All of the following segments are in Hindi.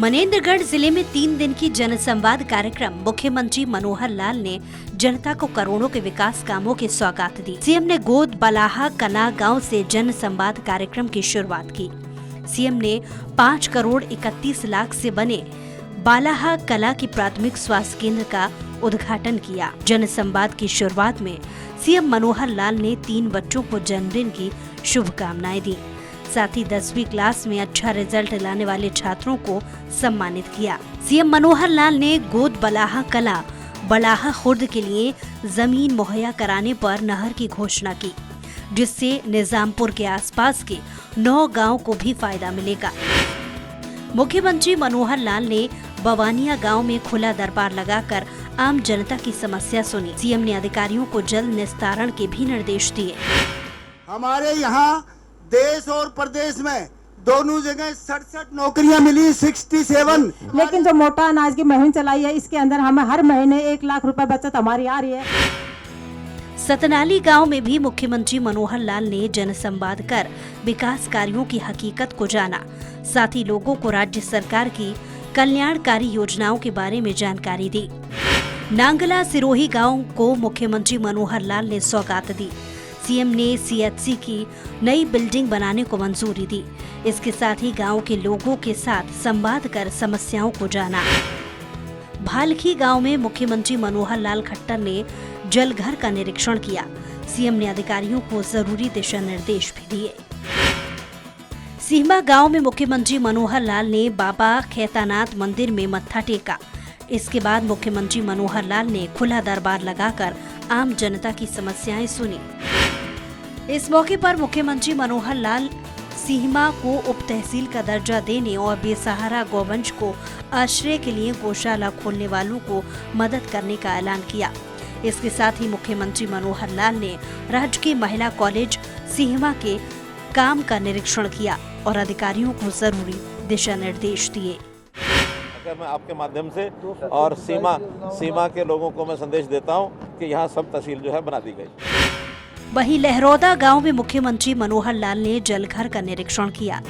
मनेंद्रगढ़ जिले में 3 दिन की जनसंवाद कार्यक्रम मुख्यमंत्री मनोहर लाल ने जनता को करोड़ों के विकास कामों की सौगात दी। सीएम ने गोद बलाहा कला गांव से जनसंवाद कार्यक्रम की शुरुआत की। सीएम ने 5 करोड़ 31 लाख से बने बालाहा कला की प्राथमिक स्वास्थ्य केंद्र का उद्घाटन किया। जनसंवाद की शुरुआत में सीएम मनोहर लाल ने 3 बच्चों को जन्मदिन की शुभकामनाएं दी। साथ ही 10वीं क्लास में अच्छा रिजल्ट लाने वाले छात्रों को सम्मानित किया। सीएम मनोहर लाल ने गोद बलाहा कला बलाहा खुर्द के लिए जमीन मुहैया कराने पर नहर की घोषणा की, जिससे निजामपुर के आसपास के 9 गांव को भी फायदा मिलेगा। मुख्यमंत्री मनोहर लाल ने बवानिया गांव में खुला दरबार लगाकर आम जनता की समस्या सुनी। सीएम ने अधिकारियों को जल्द निस्तारण के भी निर्देश दिए। हमारे यहाँ देश और प्रदेश में दोनों जगह 67 नौकरियां मिली, 67। लेकिन जो मोटा अनाज की मुहिम चलाई है, इसके अंदर हमें हर महीने 1 लाख रुपए बचत हमारी आ रही है। सतनाली गांव में भी मुख्यमंत्री मनोहर लाल ने जनसंवाद कर विकास कार्यों की हकीकत को जाना। साथ ही लोगों को राज्य सरकार की कल्याणकारी योजनाओं के बारे में जानकारी दी। नांगला सिरोही गांव को मुख्यमंत्री मनोहर लाल ने सौगात दी। सीएम ने सीएचसी की नई बिल्डिंग बनाने को मंजूरी दी। इसके साथ ही गांव के लोगों के साथ संवाद कर समस्याओं को जाना। भालखी गांव में मुख्यमंत्री मनोहर लाल खट्टर ने जलघर का निरीक्षण किया। सीएम ने अधिकारियों को जरूरी दिशा निर्देश भी दिए। सीमा गांव में मुख्यमंत्री मनोहर लाल ने बाबा खेतानाथ मंदिर में मत्था टेका। इसके बाद मुख्यमंत्री मनोहर लाल ने खुला दरबार लगाकर आम जनता की समस्याएं सुनी। इस मौके पर मुख्यमंत्री मनोहर लाल सीमा को उप तहसील का दर्जा देने और बेसहारा गौवंश को आश्रय के लिए गौशाला खोलने वालों को मदद करने का ऐलान किया। इसके साथ ही मुख्यमंत्री मनोहर लाल ने राजकीय महिला कॉलेज सीमा के काम का निरीक्षण किया और अधिकारियों को जरूरी दिशा निर्देश दिए। मैं आपके माध्यम से और सीमा के लोगों को मैं संदेश देता हूं कि यहाँ सब तहसील जो है बना दी गई। वहीं लहरौदा गांव में मुख्यमंत्री मनोहर लाल ने जलघर का निरीक्षण किया।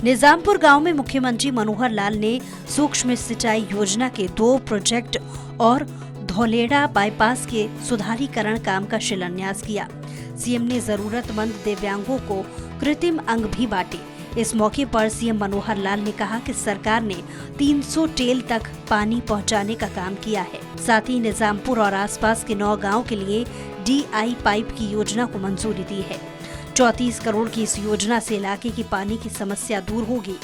निजामपुर गांव में मुख्यमंत्री मनोहर लाल ने सूक्ष्म सिंचाई योजना के 2 प्रोजेक्ट और धौलेड़ा बाईपास के सुधारीकरण काम का शिलान्यास किया। सीएम ने जरूरतमंद दिव्यांगों को कृत्रिम अंग भी बांटे। इस मौके पर सीएम मनोहर लाल ने कहा कि सरकार ने 300 टेल तक पानी पहुंचाने का काम किया है। साथ ही निजामपुर और आसपास के 9 गांव के लिए DI पाइप की योजना को मंजूरी दी है। 34 करोड़ की इस योजना से इलाके की पानी की समस्या दूर होगी।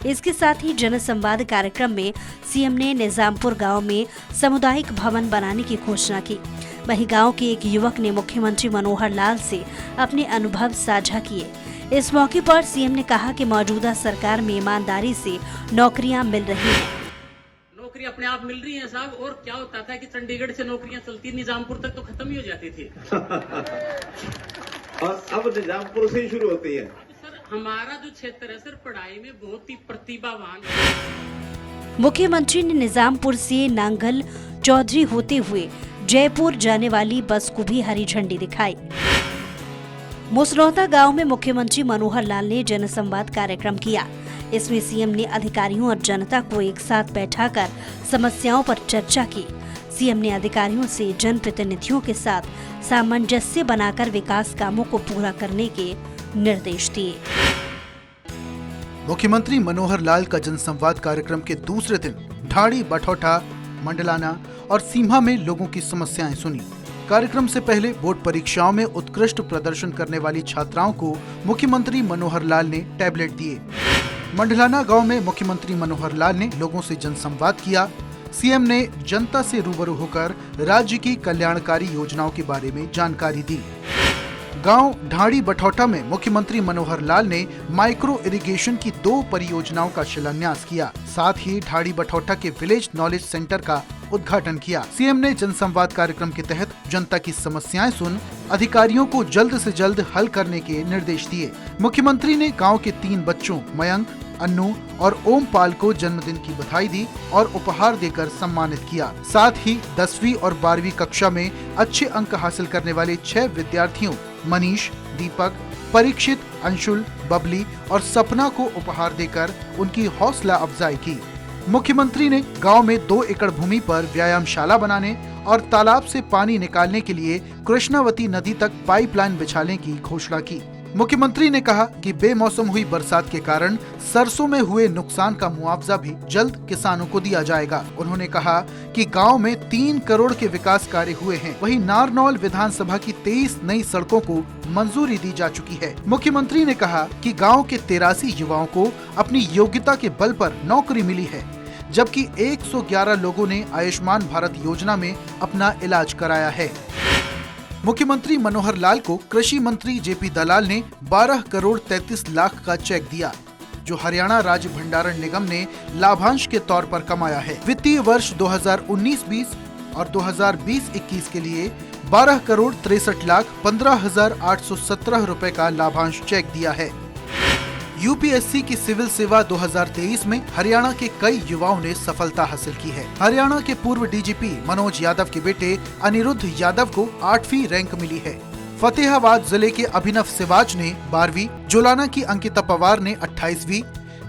इसके साथ ही जनसंवाद कार्यक्रम में सीएम ने निजामपुर गांव में सामुदायिक भवन बनाने की घोषणा की। वहीं गांव के एक युवक ने मुख्यमंत्री मनोहर लाल से अपने अनुभव साझा किए। इस मौके पर सीएम ने कहा कि मौजूदा सरकार में ईमानदारी से नौकरियां मिल रही हैं। नौकरी अपने आप मिल रही है साहब। और क्या होता था कि चंडीगढ़ से नौकरियां चलती, निजामपुर तक तो खत्म ही हो जाती थी और अब निजामपुर से ही शुरू होती है। सर हमारा जो क्षेत्र है सर पढ़ाई में बहुत ही प्रतिभावान। मुख्यमंत्री ने निजामपुर से नांगल चौधरी होते हुए जयपुर जाने वाली बस को भी हरी झंडी दिखाई। मुसरौता गांव में मुख्यमंत्री मनोहर लाल ने जनसंवाद कार्यक्रम किया। इसमें सीएम ने अधिकारियों और जनता को एक साथ बैठाकर समस्याओं पर चर्चा की। सीएम ने अधिकारियों से जनप्रतिनिधियों के साथ सामंजस्य बनाकर विकास कामों को पूरा करने के निर्देश दिए। मुख्यमंत्री मनोहर लाल का जनसंवाद कार्यक्रम के दूसरे दिन ढाड़ी, बठौटा, मंडलाना और सीमा में लोगों की समस्याएं सुनी। कार्यक्रम से पहले बोर्ड परीक्षाओं में उत्कृष्ट प्रदर्शन करने वाली छात्राओं को मुख्यमंत्री मनोहर लाल ने टैबलेट दिए। मंडलाना गांव में मुख्यमंत्री मनोहर लाल ने लोगों से जनसंवाद किया। सीएम ने जनता से रूबरू होकर राज्य की कल्याणकारी योजनाओं के बारे में जानकारी दी। गांव ढाड़ी बठौटा में मुख्यमंत्री मनोहर लाल ने माइक्रो इरिगेशन की 2 परियोजनाओं का शिलान्यास किया। साथ ही ढाड़ी बठौटा के विलेज नॉलेज सेंटर का उद्घाटन किया। सीएम ने जनसंवाद कार्यक्रम के तहत जनता की समस्याएं सुन अधिकारियों को जल्द से जल्द हल करने के निर्देश दिए। मुख्यमंत्री ने गांव के 3 बच्चों मयंक, अन्नू और ओमपाल को जन्मदिन की बधाई दी और उपहार देकर सम्मानित किया। साथ ही 10वीं और 12वीं कक्षा में अच्छे अंक हासिल करने वाले 6 विद्यार्थियों मनीष, दीपक, परीक्षित, अंशुल, बबली और सपना को उपहार देकर उनकी हौसला अफजाई की। मुख्यमंत्री ने गांव में 2 एकड़ भूमि पर व्यायामशाला बनाने और तालाब से पानी निकालने के लिए कृष्णावती नदी तक पाइपलाइन बिछाने की घोषणा की। मुख्यमंत्री ने कहा कि बेमौसम हुई बरसात के कारण सरसों में हुए नुकसान का मुआवजा भी जल्द किसानों को दिया जाएगा। उन्होंने कहा कि गांव में 3 करोड़ के विकास कार्य हुए हैं। वहीं नारनौल विधानसभा की 23 नई सड़कों को मंजूरी दी जा चुकी है। मुख्यमंत्री ने कहा कि गांव के 83 युवाओं को अपनी योग्यता के बल पर नौकरी मिली है, जबकि 111 लोगों ने आयुष्मान भारत योजना में अपना इलाज कराया है। मुख्यमंत्री मनोहर लाल को कृषि मंत्री जेपी दलाल ने 12 करोड़ 33 लाख का चेक दिया, जो हरियाणा राज्य भंडारण निगम ने लाभांश के तौर पर कमाया है। वित्तीय वर्ष 2019-20 और 2020-21 के लिए 12 करोड़ 63 लाख 15,817 रुपए का लाभांश चेक दिया है। यूपीएससी की सिविल सेवा 2023 में हरियाणा के कई युवाओं ने सफलता हासिल की है। हरियाणा के पूर्व डीजीपी मनोज यादव के बेटे अनिरुद्ध यादव को 8वीं रैंक मिली है। फतेहाबाद जिले के अभिनव सिवाच ने 12वीं, जोलाना की अंकिता पवार ने 28वीं,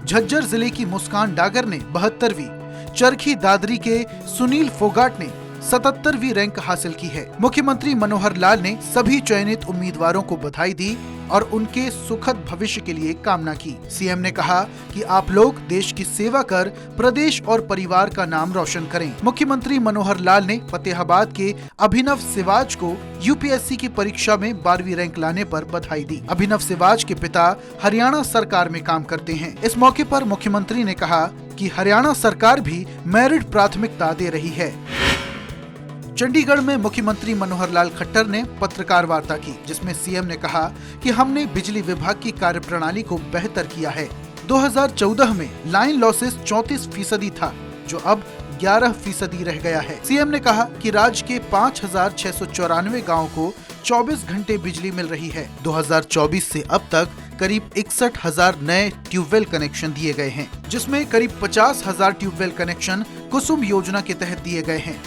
झज्जर जिले की मुस्कान डागर ने 72वीं, चरखी दादरी के सुनील फोगाट ने 77वीं रैंक हासिल की है। मुख्यमंत्री मनोहर लाल ने सभी चयनित उम्मीदवारों को बधाई दी और उनके सुखद भविष्य के लिए कामना की। सीएम ने कहा कि आप लोग देश की सेवा कर प्रदेश और परिवार का नाम रोशन करें। मुख्यमंत्री मनोहर लाल ने फतेहाबाद के अभिनव सिवाच को यूपीएससी की परीक्षा में 12वीं रैंक लाने पर बधाई दी। अभिनव सिवाच के पिता हरियाणा सरकार में काम करते हैं। इस मौके पर मुख्यमंत्री ने कहा कि हरियाणा सरकार भी मेरिट प्राथमिकता दे रही है। चंडीगढ़ में मुख्यमंत्री मनोहर लाल खट्टर ने पत्रकार वार्ता की, जिसमें सीएम ने कहा कि हमने बिजली विभाग की कार्यप्रणाली को बेहतर किया है। 2014 में लाइन लॉसेस 34% था, जो अब 11% रह गया है। सीएम ने कहा कि राज्य के 5,694 गाँव को 24 घंटे बिजली मिल रही है। 2024 से अब तक करीब 61,000 नए ट्यूबवेल कनेक्शन दिए गए हैं, जिसमें करीब 50,000 ट्यूबवेल कनेक्शन कुसुम योजना के तहत दिए गए हैं।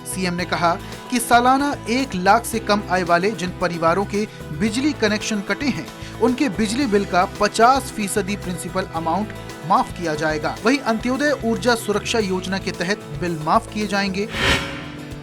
सीएम ने कहा कि सालाना 1 लाख से कम आय वाले जिन परिवारों के बिजली कनेक्शन कटे हैं, उनके बिजली बिल का 50% प्रिंसिपल अमाउंट माफ किया जाएगा। वहीं अंत्योदय ऊर्जा सुरक्षा योजना के तहत बिल माफ किए जाएंगे।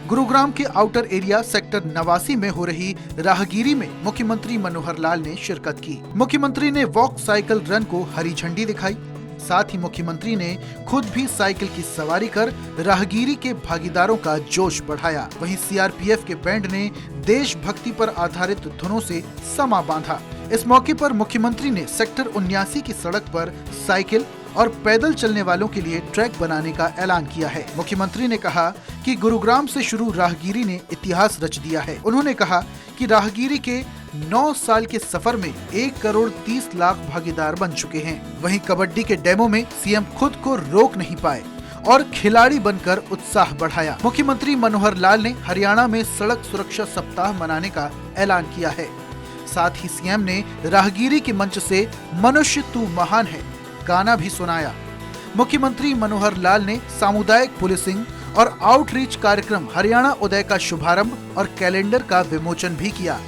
गुरुग्राम के आउटर एरिया सेक्टर 89 में हो रही राहगीरी में मुख्यमंत्री मनोहर लाल ने शिरकत की। मुख्यमंत्री ने वॉक साइकिल रन को हरी झंडी दिखाई। साथ ही मुख्यमंत्री ने खुद भी साइकिल की सवारी कर राहगीरी के भागीदारों का जोश बढ़ाया। वहीं सीआरपीएफ के बैंड ने देशभक्ति पर आधारित धुनों से समा बांधा। इस मौके पर मुख्यमंत्री ने सेक्टर 79 की सड़क पर साइकिल और पैदल चलने वालों के लिए ट्रैक बनाने का ऐलान किया है। मुख्यमंत्री ने कहा कि गुरुग्राम से शुरू राहगीरी ने इतिहास रच दिया है। उन्होंने कहा कि राहगीरी के 9 साल के सफर में 1 करोड़ 30 लाख भागीदार बन चुके हैं। वहीं कबड्डी के डेमो में सीएम खुद को रोक नहीं पाए और खिलाड़ी बनकर उत्साह बढ़ाया। मुख्यमंत्री मनोहर लाल ने हरियाणा में सड़क सुरक्षा सप्ताह मनाने का ऐलान किया है। साथ ही सीएम ने राहगीरी के मंच से मनुष्य तू महान है गाना भी सुनाया। मुख्यमंत्री मनोहर लाल ने सामुदायिक पुलिसिंग और आउटरीच कार्यक्रम हरियाणा उदय का शुभारंभ और कैलेंडर का विमोचन भी किया।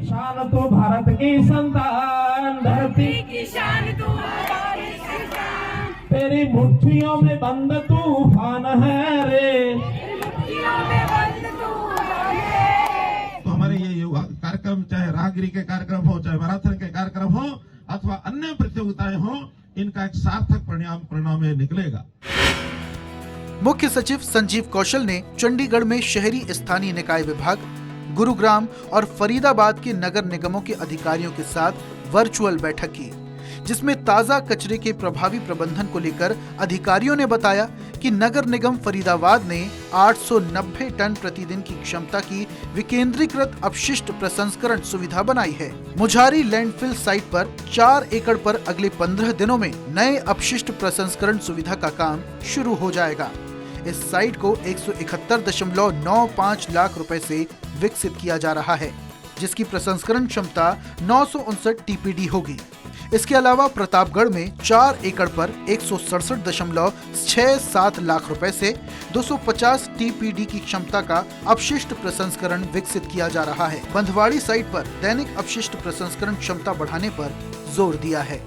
शान तो भारत की संतान, धरती की शान तू हमारी संतान, तेरी मुट्ठियों में बंद तूफान है रे, मुट्ठियों में बंद तूफान है। तो हमारे ये कार्यक्रम, चाहे राहगीरी के कार्यक्रम हो, चाहे मैराथन के कार्यक्रम हो अथवा अन्य प्रतियोगिताएं हो, इनका एक सार्थक परिणाम में निकलेगा। मुख्य सचिव संजीव कौशल ने चंडीगढ़ में शहरी स्थानीय निकाय विभाग, गुरुग्राम और फरीदाबाद के नगर निगमों के अधिकारियों के साथ वर्चुअल बैठक की, जिसमें ताजा कचरे के प्रभावी प्रबंधन को लेकर अधिकारियों ने बताया कि नगर निगम फरीदाबाद ने 890 टन प्रतिदिन की क्षमता की विकेंद्रीकृत अपशिष्ट प्रसंस्करण सुविधा बनाई है। मुझारी लैंडफिल साइट पर 4 एकड़ पर अगले 15 दिनों में नए अपशिष्ट प्रसंस्करण सुविधा का काम शुरू हो जाएगा। इस साइट को 171.95 लाख रुपए से विकसित किया जा रहा है, जिसकी प्रसंस्करण क्षमता 959 टीपीडी होगी। इसके अलावा प्रतापगढ़ में 4 एकड़ पर 167.67 लाख रुपए से 250 TPD की क्षमता का अपशिष्ट प्रसंस्करण विकसित किया जा रहा है। बंधवाड़ी साइट पर दैनिक अपशिष्ट प्रसंस्करण क्षमता बढ़ाने पर जोर दिया है।